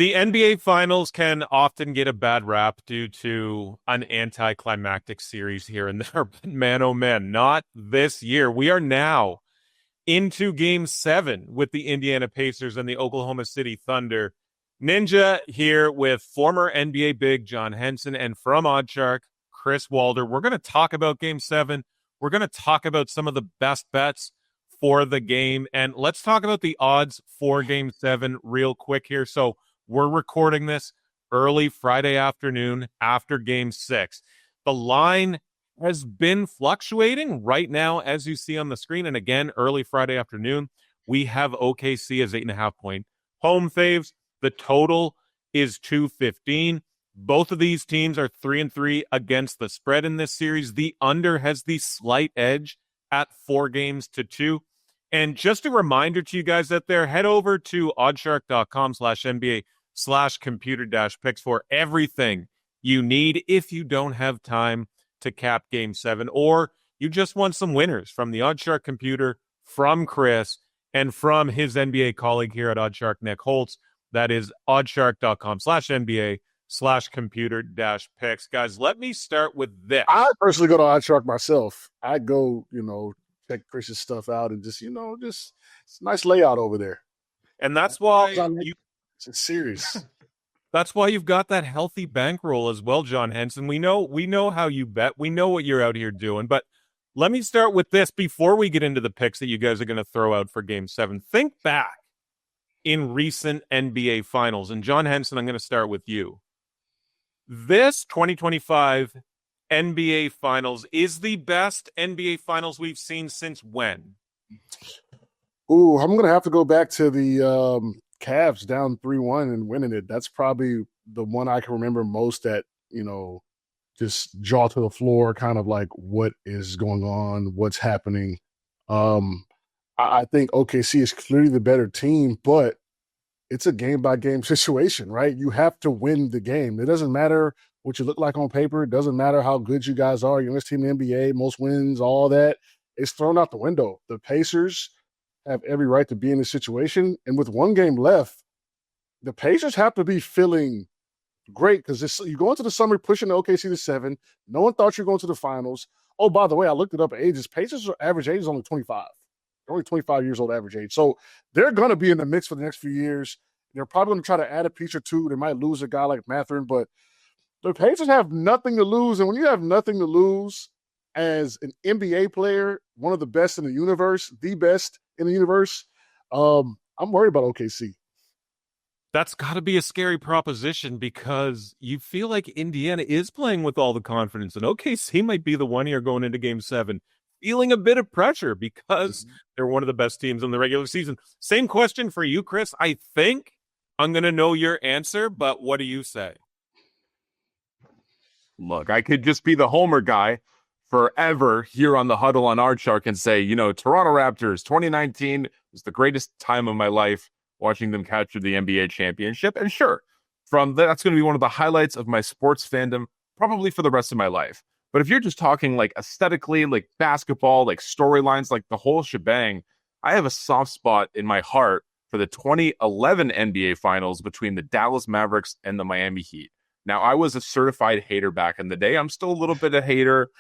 The NBA Finals can often get a bad rap due to an anticlimactic series here and there. But man, oh man, not this year. We are now into Game 7 with the Indiana Pacers and the Oklahoma City Thunder. Ninja here with former NBA big John Henson and from Oddshark, Chris Walder. We're going to talk about Game 7. We're going to talk about some of the best bets for the game. And let's talk about the odds for Game 7 real quick here. So we're recording this early Friday afternoon after Game 6. The line has been fluctuating right now, as you see on the screen. And again, early Friday afternoon, we have OKC as 8.5-point home faves. The total is 215. Both of these teams are 3-3 against the spread in this series. The under has the slight edge at 4-2. And just a reminder to you guys out there, head over to oddshark.com/NBA/computer-picks for everything you need if you don't have time to cap Game 7, or you just want some winners from the Oddshark computer, from Chris, and from his NBA colleague here at Oddshark, Nick Holtz. That is oddshark.com/NBA/computer-picks. Guys, let me start with this. I personally go to Oddshark myself. I go, check Chris's stuff out and just it's a nice layout over there. And that's why it's serious. That's why you've got that healthy bankroll as well, John Henson. We know how you bet. We know what you're out here doing. But let me start with this before we get into the picks that you guys are going to throw out for Game 7. Think back in recent NBA Finals. And John Henson, I'm going to start with you. This 2025 NBA Finals is the best NBA Finals we've seen since when? Ooh, I'm going to have to go back to the Cavs down 3-1 and winning it. That's probably the one I can remember most that, just jaw to the floor, kind of like what is going on, what's happening. I think OKC is clearly the better team, but it's a game-by-game situation, right? You have to win the game. It doesn't matter what you look like on paper. It doesn't matter how good you guys are. Youngest team in the NBA, most wins, all that. It's thrown out the window. The Pacers have every right to be in this situation. And with one game left, the Pacers have to be feeling great because you go into the summer pushing the OKC to 7. No one thought you were going to the finals. Oh, by the way, I looked it up. Ages. Pacers' average age is only 25. They're only 25 years old average age. So they're going to be in the mix for the next few years. They're probably going to try to add a piece or two. They might lose a guy like Mathurin, but the Pacers have nothing to lose. And when you have nothing to lose as an NBA player, one of the best in the universe, the best in the universe, I'm worried about OKC. That's got to be a scary proposition because you feel like Indiana is playing with all the confidence, and OKC might be the one here going into Game 7, feeling a bit of pressure because they're one of the best teams in the regular season. Same question for you, Chris. I think I'm going to know your answer, but what do you say? Look, I could just be the homer guy forever here on the Huddle on Oddshark and say, Toronto Raptors 2019 was the greatest time of my life watching them capture the NBA championship. And sure, that's going to be one of the highlights of my sports fandom, probably for the rest of my life. But if you're just talking like aesthetically, like basketball, like storylines, like the whole shebang, I have a soft spot in my heart for the 2011 NBA Finals between the Dallas Mavericks and the Miami Heat. Now, I was a certified hater back in the day. I'm still a little bit of hater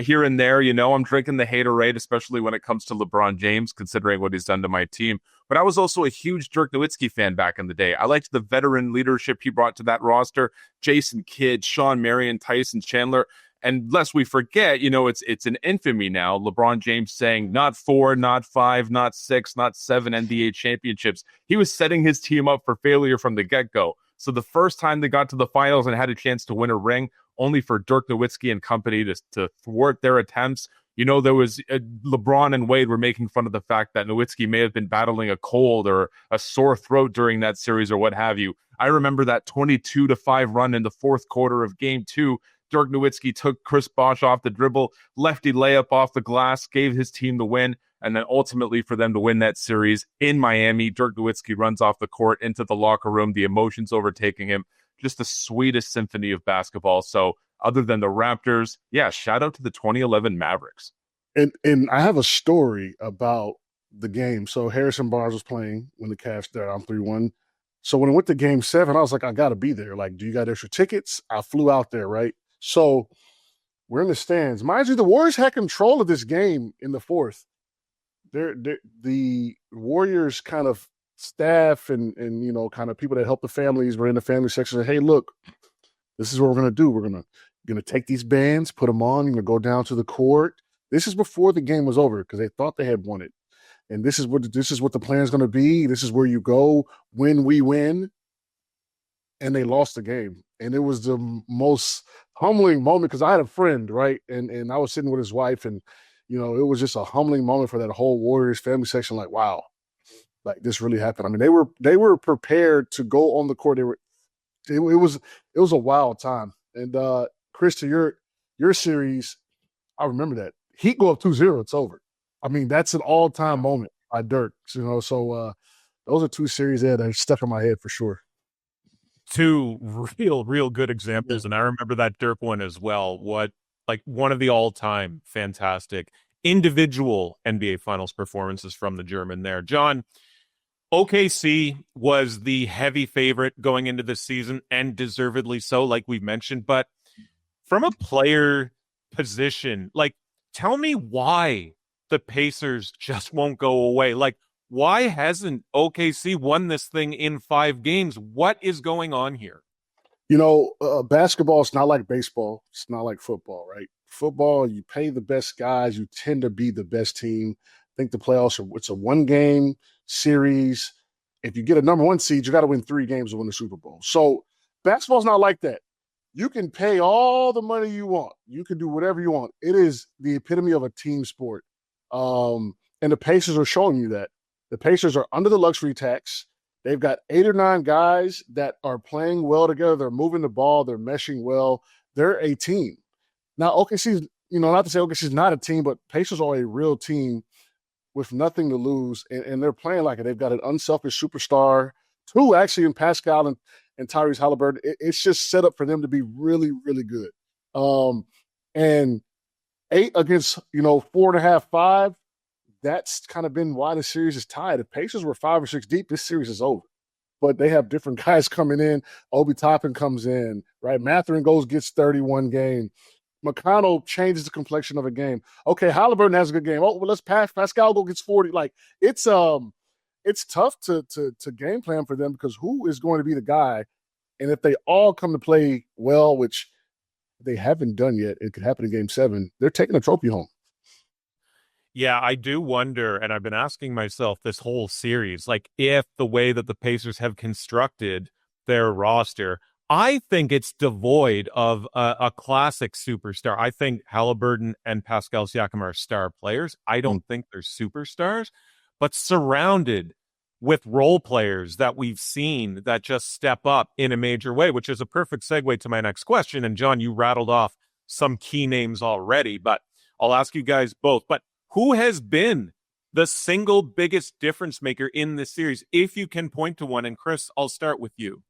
here and there. I'm drinking the haterade, especially when it comes to LeBron James, considering what he's done to my team. But I was also a huge Dirk Nowitzki fan back in the day. I liked the veteran leadership he brought to that roster. Jason Kidd, Sean Marion, Tyson Chandler. And lest we forget, it's an infamy now. LeBron James saying not 4, not 5, not 6, not 7 NBA championships. He was setting his team up for failure from the get-go. So the first time they got to the finals and had a chance to win a ring, only for Dirk Nowitzki and company to thwart their attempts. There was LeBron and Wade were making fun of the fact that Nowitzki may have been battling a cold or a sore throat during that series or what have you. I remember that 22-5 run in the fourth quarter of Game 2. Dirk Nowitzki took Chris Bosh off the dribble, lefty layup off the glass, gave his team the win. And then ultimately for them to win that series in Miami, Dirk Nowitzki runs off the court into the locker room, the emotions overtaking him. Just the sweetest symphony of basketball. So other than the Raptors, shout out to the 2011 Mavericks. And I have a story about the game. So Harrison Barnes was playing when the Cavs started on 3-1. So when it went to game 7, I was like, I got to be there. Like, do you got extra tickets? I flew out there, right? So we're in the stands. Mind you, the Warriors had control of this game in the fourth. The Warriors kind of staff and kind of people that help the families were in the family section. Said, hey, look, this is what we're gonna do. We're gonna take these bands, put them on. You're gonna go down to the court. This is before the game was over because they thought they had won it, and this is what the plan is gonna be. This is where you go when we win, and they lost the game. And it was the most humbling moment because I had a friend, right, and I was sitting with his wife, and it was just a humbling moment for that whole Warriors family section. Like, wow, like this really happened. I mean, they were prepared to go on the court. It was a wild time. And Chris, to your series, I remember that. Heat go up 2-0, it's over. I mean, that's an all-time moment by Dirk. So those are two series that are stuck in my head for sure. Two real good examples, and I remember that Dirk one as well. One of the all-time fantastic individual NBA Finals performances from the German there. John, OKC was the heavy favorite going into the season, and deservedly so, like we've mentioned. But from a player position, tell me why the Pacers just won't go away. Why hasn't OKC won this thing in 5 games? What is going on here? Basketball is not like baseball. It's not like football, right? Football, you pay the best guys. You tend to be the best team. I think the playoffs it's a 1-game series. If you get a number 1 seed, you got to win 3 games to win the Super Bowl. So basketball's not like that. You can pay all the money you want. You can do whatever you want. It is the epitome of a team sport. And the Pacers are showing you that. The Pacers are under the luxury tax. They've got 8 or 9 guys that are playing well together. They're moving the ball. They're meshing well. They're a team. Now, OKC's, not to say OKC's not a team, but Pacers are a real team with nothing to lose, and they're playing like it. They've got an unselfish superstar, 2 actually in Pascal and Tyrese Halliburton. It's just set up for them to be really, really good. And 8 against, 4.5, 5, that's kind of been why the series is tied. If Pacers were 5 or 6 deep, this series is over. But they have different guys coming in. Obi Toppin comes in, right? Mathurin gets 31 game. McConnell changes the complexion of a game. Okay, Halliburton has a good game. Oh, well, let's pass. Pascal gets 40. It's tough to game plan for them because who is going to be the guy? And if they all come to play well, which they haven't done yet, it could happen in game 7. They're taking a trophy home. Yeah, I do wonder, and I've been asking myself this whole series, if the way that the Pacers have constructed their roster, I think it's devoid of a classic superstar. I think Halliburton and Pascal Siakam are star players. I don't think they're superstars, but surrounded with role players that we've seen that just step up in a major way, which is a perfect segue to my next question. And John, you rattled off some key names already, but I'll ask you guys both. But who has been the single biggest difference maker in this series, if you can point to one? And Chris, I'll start with you.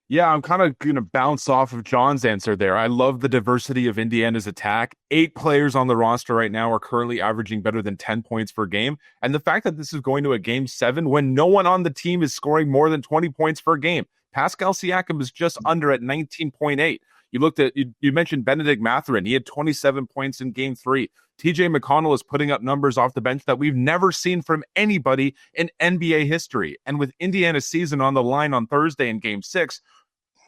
Yeah, I'm kind of going to bounce off of John's answer there. I love the diversity of Indiana's attack. 8 players on the roster right now are currently averaging better than 10 points per game. And the fact that this is going to a game 7 when no one on the team is scoring more than 20 points per game. Pascal Siakam is just under at 19.8. You mentioned Benedict Mathurin. He had 27 points in game 3. TJ McConnell is putting up numbers off the bench that we've never seen from anybody in NBA history. And with Indiana's season on the line on Thursday in game 6,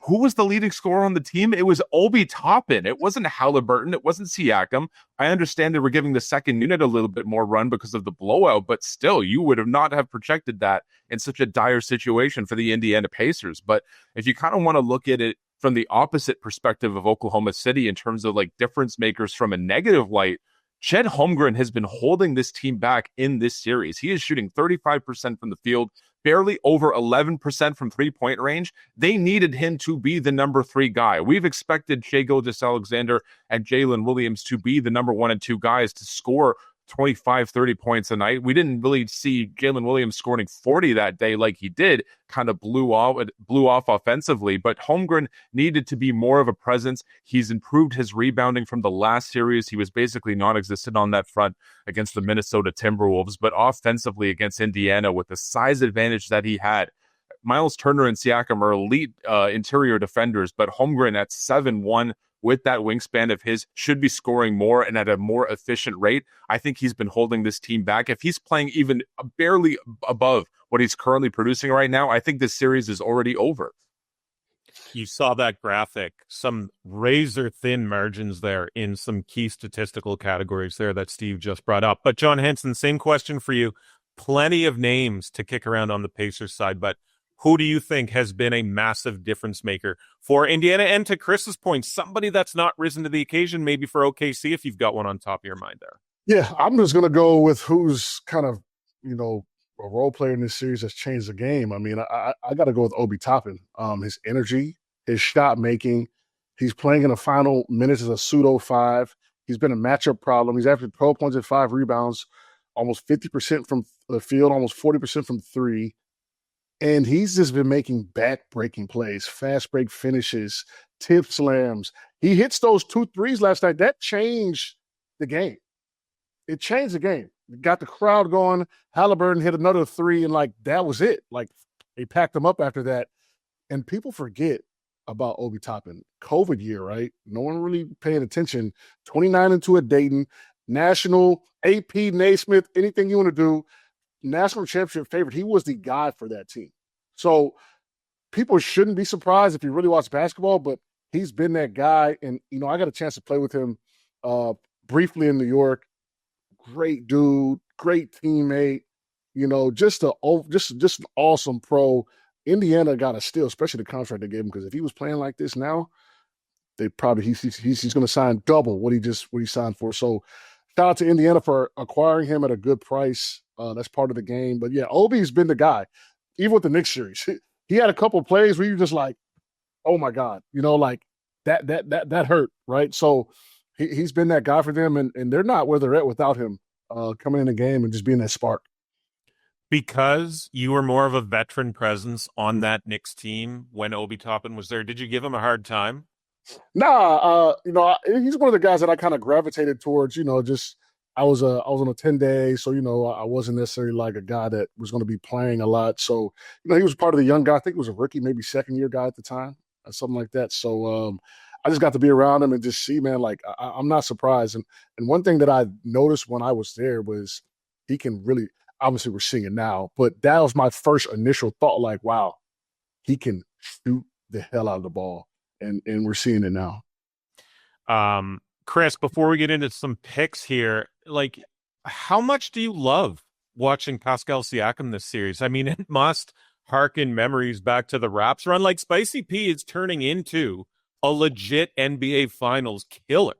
who was the leading scorer on the team? It was Obi Toppin. It wasn't Halliburton. It wasn't Siakam. I understand they were giving the second unit a little bit more run because of the blowout, but still, you would have not have projected that in such a dire situation for the Indiana Pacers. But if you kind of want to look at it from the opposite perspective of Oklahoma City in terms of difference makers from a negative light, Chet Holmgren has been holding this team back in this series. He is shooting 35% from the field, barely over 11% from three-point range. They needed him to be the number 3 guy. We've expected Shai Gilgeous-Alexander and Jalen Williams to be the number 1 and 2 guys to score 25, 30 points a night. We didn't really see Jalen Williams scoring 40 that day like he did, kind of blew off offensively, but Holmgren needed to be more of a presence. He's improved his rebounding from the last series. He was basically non-existent on that front against the Minnesota Timberwolves, but offensively against Indiana with the size advantage that he had, Miles Turner and Siakam are elite interior defenders, but Holmgren at 7'1", with that wingspan of his, should be scoring more and at a more efficient rate. I think he's been holding this team back. If he's playing even barely above what he's currently producing right now, I think this series is already over. You saw that graphic, some razor thin margins there in some key statistical categories there that Steve just brought up. But John Henson, same question for you. Plenty of names to kick around on the Pacers side, but who do you think has been a massive difference maker for Indiana? And to Chris's point, somebody that's not risen to the occasion, maybe for OKC, if you've got one on top of your mind there. Yeah, I'm just going to go with who's kind of, a role player in this series that's changed the game. I mean, I got to go with Obi Toppin. His energy, his shot making. He's playing in the final minutes as a pseudo five. He's been a matchup problem. He's averaging 12 points and 5 rebounds, almost 50% from the field, almost 40% from three. And he's just been making back-breaking plays, fast break finishes, tip slams. He hits those 2 threes last night. That changed the game. It changed the game. It got the crowd going. Halliburton hit another 3, and, that was it. They packed him up after that. And people forget about Obi Toppin. COVID year, right? No one really paying attention. 29-2 at Dayton. National, AP, Naismith, anything you want to do. National championship favorite. He was the guy for that team. So people shouldn't be surprised if you really watch basketball, but he's been that guy. And, I got a chance to play with him briefly in New York. Great dude, great teammate, just an awesome pro. Indiana got a steal, especially the contract they gave him, because if he was playing like this now, they probably he's going to sign double what he signed for. So shout out to Indiana for acquiring him at a good price. That's part of the game. But yeah, Obi's been the guy, even with the Knicks series. He had a couple of plays where you're just like, oh my God, that hurt, right? So he's been that guy for them, and they're not where they're at without him coming in the game and just being that spark. Because you were more of a veteran presence on that Knicks team when Obi Toppin was there, did you give him a hard time? Nah, he's one of the guys that I kind of gravitated towards. Just I was on a 10-day, so I wasn't necessarily like a guy that was going to be playing a lot. So he was part of the young guy. I think he was a rookie, maybe second-year guy at the time, or something like that. So I just got to be around him and just see, man. I'm not surprised. And one thing that I noticed when I was there was he can really. Obviously, we're seeing it now, but that was my first initial thought. Wow, he can shoot the hell out of the ball, and we're seeing it now. Chris, before we get into some picks here, how much do you love watching Pascal Siakam this series? I mean, it must harken memories back to the Raps run. Spicy P is turning into a legit NBA Finals killer.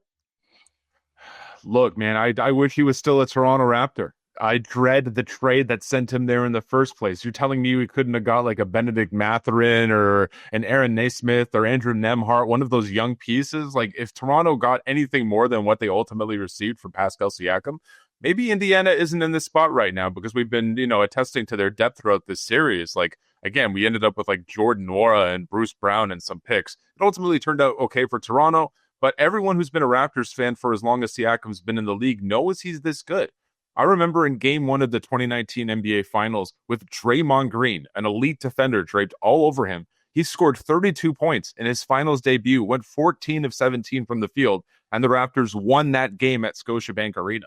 Look, man, I wish he was still a Toronto Raptor. I dread the trade that sent him there in the first place. You're telling me we couldn't have got a Benedict Mathurin or an Aaron Naismith or Andrew Nembhard, one of those young pieces? If Toronto got anything more than what they ultimately received for Pascal Siakam, maybe Indiana isn't in this spot right now, because we've been, attesting to their depth throughout this series. Again, we ended up with Jordan Nwora and Bruce Brown and some picks. It ultimately turned out okay for Toronto, but everyone who's been a Raptors fan for as long as Siakam's been in the league knows he's this good. I remember in game 1 of the 2019 NBA Finals with Draymond Green, an elite defender draped all over him. He scored 32 points in his finals debut, went 14 of 17 from the field, and the Raptors won that game at Scotiabank Arena.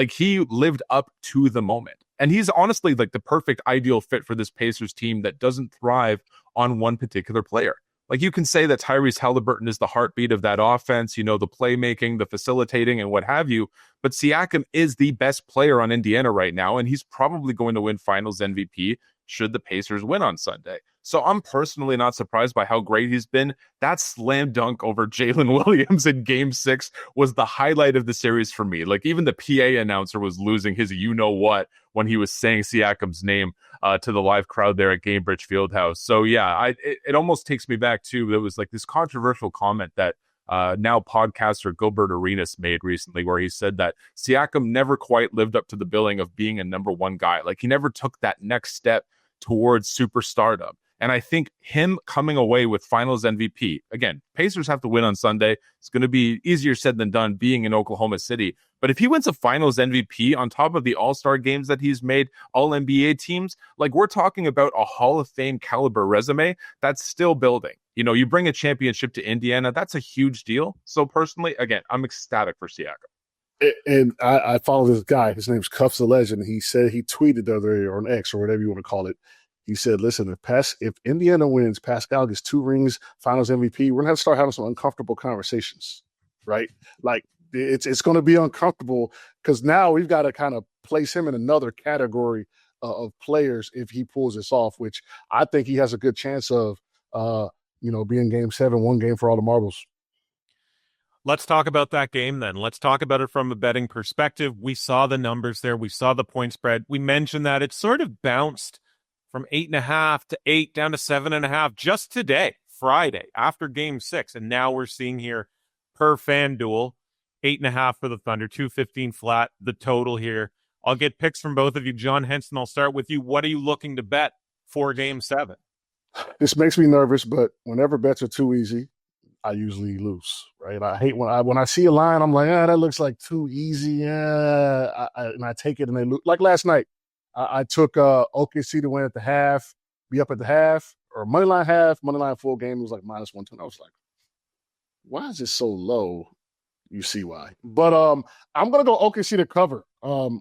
He lived up to the moment. And he's honestly the perfect ideal fit for this Pacers team that doesn't thrive on one particular player. You can say that Tyrese Halliburton is the heartbeat of that offense, the playmaking, the facilitating, and what have you. But Siakam is the best player on Indiana right now, and he's probably going to win Finals MVP should the Pacers win on Sunday. So I'm personally not surprised by how great he's been. That slam dunk over Jalen Williams in Game 6 was the highlight of the series for me. Even the PA announcer was losing his you-know-what when he was saying Siakam's name to the live crowd there at Gainbridge Fieldhouse. So yeah, it almost takes me back to, there was this controversial comment that now podcaster Gilbert Arenas made recently, where he said that Siakam never quite lived up to the billing of being a number one guy. He never took that next step towards superstardom. And I think him coming away with finals MVP, again, Pacers have to win on Sunday. It's going to be easier said than done being in Oklahoma City. But if he wins a finals MVP on top of the all-star games that he's made, all NBA teams, like we're talking about a Hall of Fame caliber resume that's still building. You know, you bring a championship to Indiana, that's a huge deal. So personally, again, I'm ecstatic for Siakam. And I follow this guy. His name's Cuffs the Legend. He said, he tweeted the other day, or an X or whatever you want to call it. He said, listen, if Indiana wins, Pascal gets 2 rings, finals MVP, we're going to have to start having some uncomfortable conversations, right? Like, it's going to be uncomfortable because now we've got to kind of place him in another category of players if he pulls this off, which I think he has a good chance of, being Game 7, 1 game for all the marbles. Let's talk about that game then. Let's talk about it from a betting perspective. We saw the numbers there. We saw the point spread. We mentioned that it sort of bounced from 8.5 to 8 down to 7.5 just today, Friday, after Game 6. And now we're seeing here per FanDuel, 8.5 for the Thunder, 215 flat, the total here. I'll get picks from both of you. John Henson, I'll start with you. What are you looking to bet for Game 7? This makes me nervous, but whenever bets are too easy, I usually lose, right? I hate when I see a line, I'm like, that looks like too easy. And I take it and they lose. Like last night, I took OKC to win at the half, be up at the half, or money line full game. It was like -120. I was like, why is it so low? You see why. But I'm going to go OKC to cover,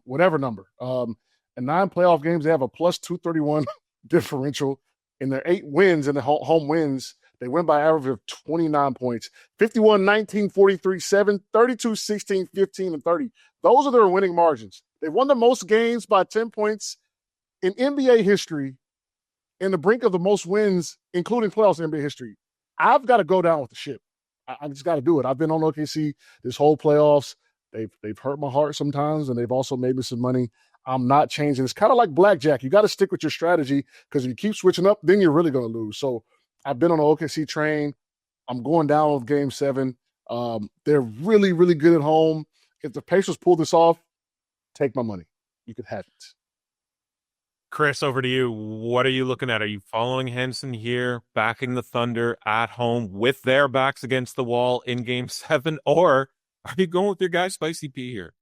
whatever number. In 9 playoff games, they have a plus 231 differential. In their 8 wins, in the home wins, they win by average of 29 points. 51, 19, 43, 7, 32, 16, 15, and 30. Those are their winning margins. They won the most games by 10 points in NBA history, in the brink of the most wins, including playoffs in NBA history. I've got to go down with the ship. I just got to do it. I've been on OKC this whole playoffs. They've hurt my heart sometimes, and they've also made me some money. I'm not changing. It's kind of like blackjack. You got to stick with your strategy because if you keep switching up, then you're really going to lose. So I've been on the OKC train. I'm going down with Game 7. They're really, really good at home. If the Pacers pull this off, take my money. You could have it. Chris, over to you. What are you looking at? Are you following Henson here, backing the Thunder at home with their backs against the wall in Game 7? Or are you going with your guy, Spicy P, here?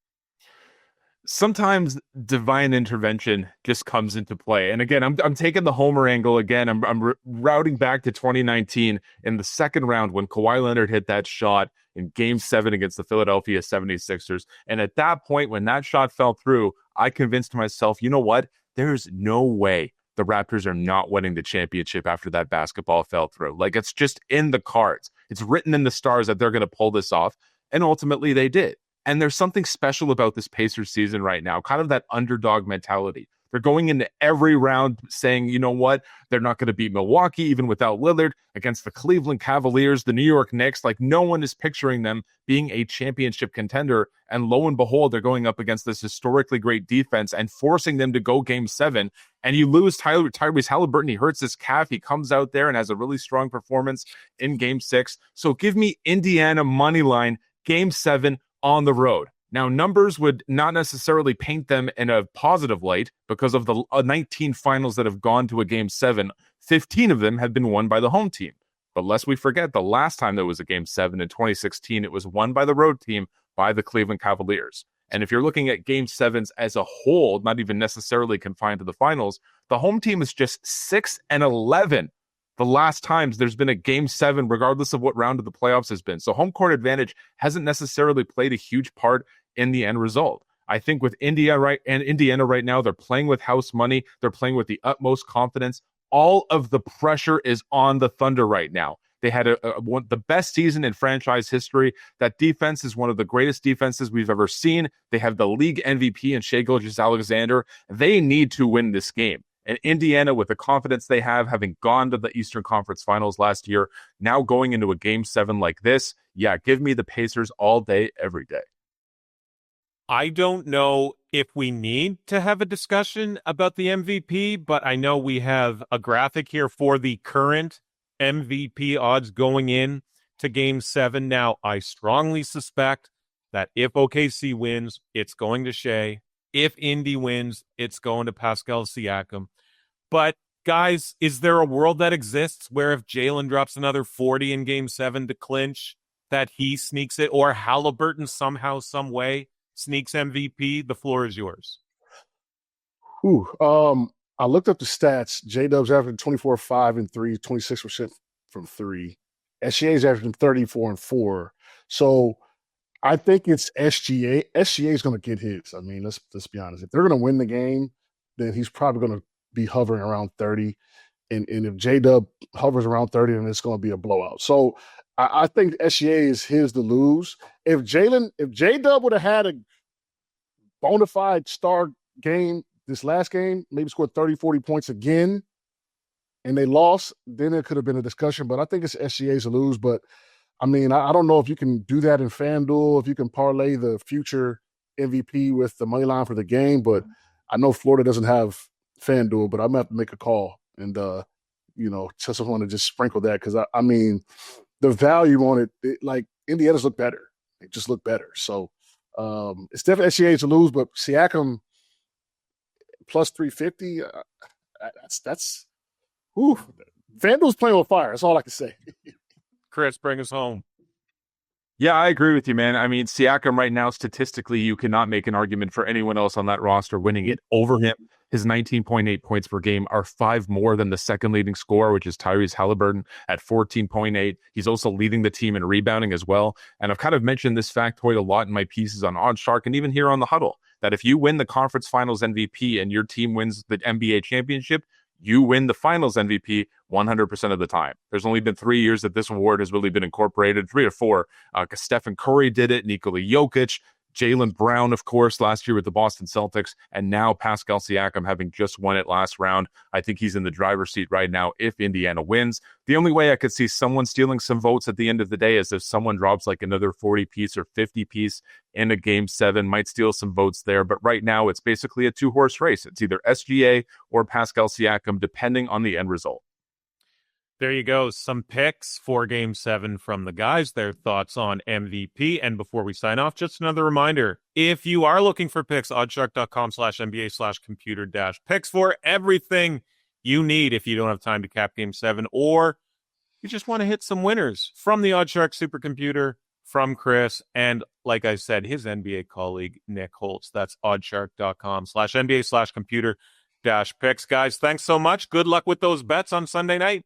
Sometimes divine intervention just comes into play. And again, I'm taking the homer angle again. I'm routing back to 2019 in the second round when Kawhi Leonard hit that shot in Game 7 against the Philadelphia 76ers. And at that point, when that shot fell through, I convinced myself, you know what? There's no way the Raptors are not winning the championship after that basketball fell through. Like, it's just in the cards. It's written in the stars that they're going to pull this off. And ultimately they did. And there's something special about this Pacers season right now, kind of that underdog mentality. They're going into every round saying, you know what, they're not going to beat Milwaukee, even without Lillard, against the Cleveland Cavaliers, the New York Knicks. Like, no one is picturing them being a championship contender. And lo and behold, they're going up against this historically great defense and forcing them to go Game 7. And you lose Tyrese Halliburton. He hurts his calf. He comes out there and has a really strong performance in Game 6. So give me Indiana money line, Game 7 on the road. Now, numbers would not necessarily paint them in a positive light because of the 19 finals that have gone to a Game 7. 15 of them have been won by the home team. But lest we forget, the last time there was a Game 7 in 2016, it was won by the road team, by the Cleveland Cavaliers. And if you're looking at Game 7s as a whole, not even necessarily confined to the finals, the home team is just 6-11 the last times there's been a Game 7, regardless of what round of the playoffs has been. So home court advantage hasn't necessarily played a huge part in the end result. I think with Indiana right now, they're playing with house money. They're playing with the utmost confidence. All of the pressure is on the Thunder right now. They had the best season in franchise history. That defense is one of the greatest defenses we've ever seen. They have the league MVP in Shai Gilgeous-Alexander. They need to win this game. And Indiana, with the confidence they have, having gone to the Eastern Conference Finals last year, now going into a Game 7 like this, yeah, give me the Pacers all day, every day. I don't know if we need to have a discussion about the MVP, but I know we have a graphic here for the current MVP odds going in to Game 7. Now, I strongly suspect that if OKC wins, it's going to Shai. If Indy wins, it's going to Pascal Siakam. But Guys, is there a world that exists where if Jalen drops another 40 in game 7 to clinch, that he sneaks it, or Halliburton somehow, some way sneaks MVP? The floor is yours. Ooh, I looked up the stats. J-Dub's averaging 24, 5 and 3, 26% from 3. SGA's averaging 34 and 4. So I think it's SGA. SGA is going to get his. I mean, let's be honest. If they're going to win the game, then he's probably going to be hovering around 30. And if J-Dub hovers around 30, then it's going to be a blowout. So I think SGA is his to lose. If J-Dub would have had a bona fide star game this last game, maybe scored 30, 40 points again, and they lost, then it could have been a discussion. But I think it's SGA's to lose. But I mean, I don't know if you can do that in FanDuel, if you can parlay the future MVP with the money line for the game. But I know Florida doesn't have FanDuel, but I'm gonna have to make a call and just want to just sprinkle that because I mean the value on it, like Indiana's look better. They just look better. So it's definitely SGA to lose, but Siakam plus 350. That's FanDuel's playing with fire. That's all I can say. Chris, bring us home. Yeah, I agree with you, man. I mean, Siakam right now, statistically, you cannot make an argument for anyone else on that roster winning it over him. His 19.8 points per game are 5 more than the second leading scorer, which is Tyrese Halliburton at 14.8. He's also leading the team in rebounding as well. And I've kind of mentioned this factoid a lot in my pieces on OddsShark and even here on the Huddle, that if you win the conference finals MVP and your team wins the NBA championship, you win the finals MVP 100% of the time. There's only been 3 years that this award has really been incorporated, 3 or 4. Stephen Curry did it, Nikola Jokic, Jaylen Brown, of course, last year with the Boston Celtics, and now Pascal Siakam having just won it last round. I think he's in the driver's seat right now if Indiana wins. The only way I could see someone stealing some votes at the end of the day is if someone drops like another 40-piece or 50-piece in a game 7, might steal some votes there. But right now, it's basically a 2-horse race. It's either SGA or Pascal Siakam, depending on the end result. There you go. Some picks for Game 7 from the guys, their thoughts on MVP. And before we sign off, just another reminder. If you are looking for picks, oddshark.com/NBA/computer-picks for everything you need if you don't have time to cap Game 7, or you just want to hit some winners from the OddsShark supercomputer, from Chris, and like I said, his NBA colleague, Nick Holtz. That's oddshark.com/NBA/computer-picks. Guys, thanks so much. Good luck with those bets on Sunday night.